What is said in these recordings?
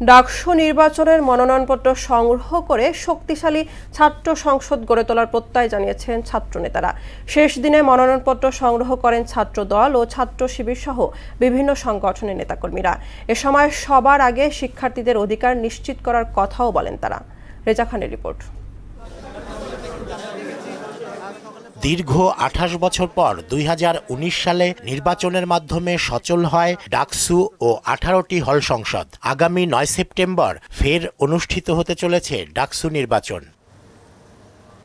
ডাকসু নির্বাচনের মনোনয়নপত্র সংগ্রহ করে শক্তিশালী ছাত্র সংসদ গড়ে তোলার প্রত্যয় জানিয়েছেন ছাত্রনেতারা। শেষ দিনে মনোনয়নপত্র সংগ্রহ করেন ছাত্রদল ও ছাত্র শিবির সহ বিভিন্ন সংগঠনের নেতাকর্মীরা। এ সময় সবার আগে শিক্ষার্থীদের অধিকার নিশ্চিত করার কথাও বলেন তারা। রেজা খানের রিপোর্ট। দীর্ঘ ২৮ বছর পর ২০১৯ সালে নির্বাচনের মাধ্যমে সচল হয় ডাকসু ও ১৮টি হল সংসদ। আগামী ৯ সেপ্টেম্বর ফের অনুষ্ঠিত হতে চলেছে ডাকসু নির্বাচন।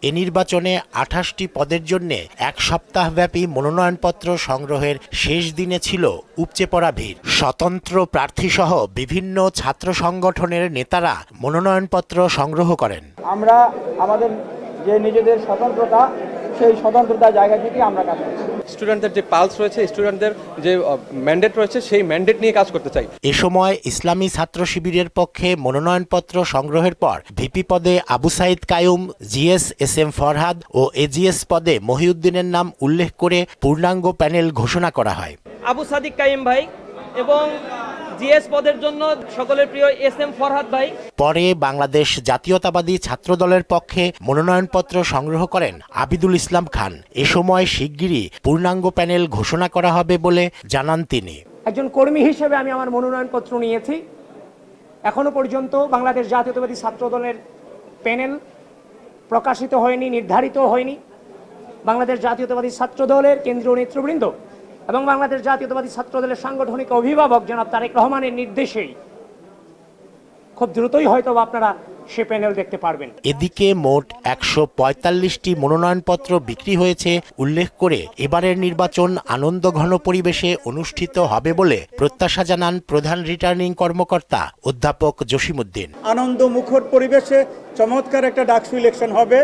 এ নির্বাচনে ২৮টি পদের জন্য এক সপ্তাহব্যাপী মনোনয়নপত্র সংগ্রহের শেষ দিনে ছিল উপচে পড়া ভিড়। স্বতন্ত্র প্রার্থীসহ বিভিন্ন ছাত্র সংগঠনের নেতারা মনোনয়নপত্র সংগ্রহ করেন। আমরা আমাদের যে নিজেদের স্বতন্ত্রতা, সেই স্বতন্ত্রতা জায়গা থেকে আমরা কাজ করছি। স্টুডেন্টদের যে পালস রয়েছে, স্টুডেন্টদের যে ম্যান্ডেট রয়েছে, সেই ম্যান্ডেট নিয়ে কাজ করতে চাই। এ সময় ইসলামী ছাত্র শিবিরের পক্ষে মনোনয়নপত্র সংগ্রহের পর ভিপি পদে Abu Saeed Kayum, GS S M Farhad ও এজিএস পদে মহিউদ্দিনের নাম উল্লেখ করে পূর্ণাঙ্গ প্যানেল ঘোষণা করা হয়। আবু সাদিক কাইম ভাই এবং জিএস পদের জন্য সকলের প্রিয় এস এম ফরহাদ ভাই। পরে বাংলাদেশ জাতীয়তাবাদী ছাত্রদলের পক্ষে মনোনয়নপত্র সংগ্রহ করেন আবিদুল ইসলাম খান। এ সময় শিগগিরই পূর্ণাঙ্গ প্যানেল ঘোষণা করা হবে বলে জানান তিনি। একজন কর্মী হিসেবে আমি আমার মনোনয়নপত্র নিয়েছি। এখনো পর্যন্ত বাংলাদেশ জাতীয়তাবাদী ছাত্রদলের প্যানেল প্রকাশিত হয়নি, নির্ধারিত হয়নি। বাংলাদেশ জাতীয়তাবাদী ছাত্রদলের কেন্দ্রীয় নেতৃবৃন্দ এবং বাংলাদেশ জাতীয়তাবাদী ছাত্রদলের সাংগঠনিক অভিভাবক জনাব তারেক রহমানের নির্দেশেই খুব দ্রুতই হয়তো আপনারা সে প্যানেল দেখতে পারবেন। এদিকে মোট ১৪৫টি মনোনয়নপত্র বিক্রি হয়েছে উল্লেখ করে এবারের নির্বাচন আনন্দঘন পরিবেশে অনুষ্ঠিত হবে বলে প্রত্যাশা জানান প্রধান রিটার্নিং কর্মকর্তা অধ্যাপক জসিমউদ্দিন। আনন্দ মুখর পরিবেশে চমৎকার একটা ডাকসু ইলেকশন হবে।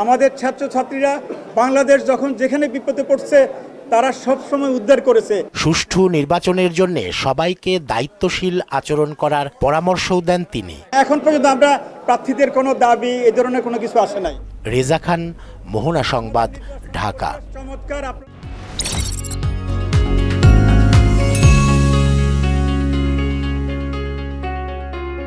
আমাদের ছাত্রছাত্রীরা বাংলাদেশ যখন যেখানে বিপদে পড়ছে তারা সবসময় উদ্ধার করেছে। সুষ্ঠু নির্বাচনের জন্য সবাইকে দায়িত্বশীল আচরণ করার পরামর্শও দেন তিনি। এখন পর্যন্ত আমরা প্রার্থীদের কোনো দাবি এ ধরনের কোনো কিছু আসে নাই। রেজা খান, মোহনা সংবাদ, ঢাকা। চমৎকার।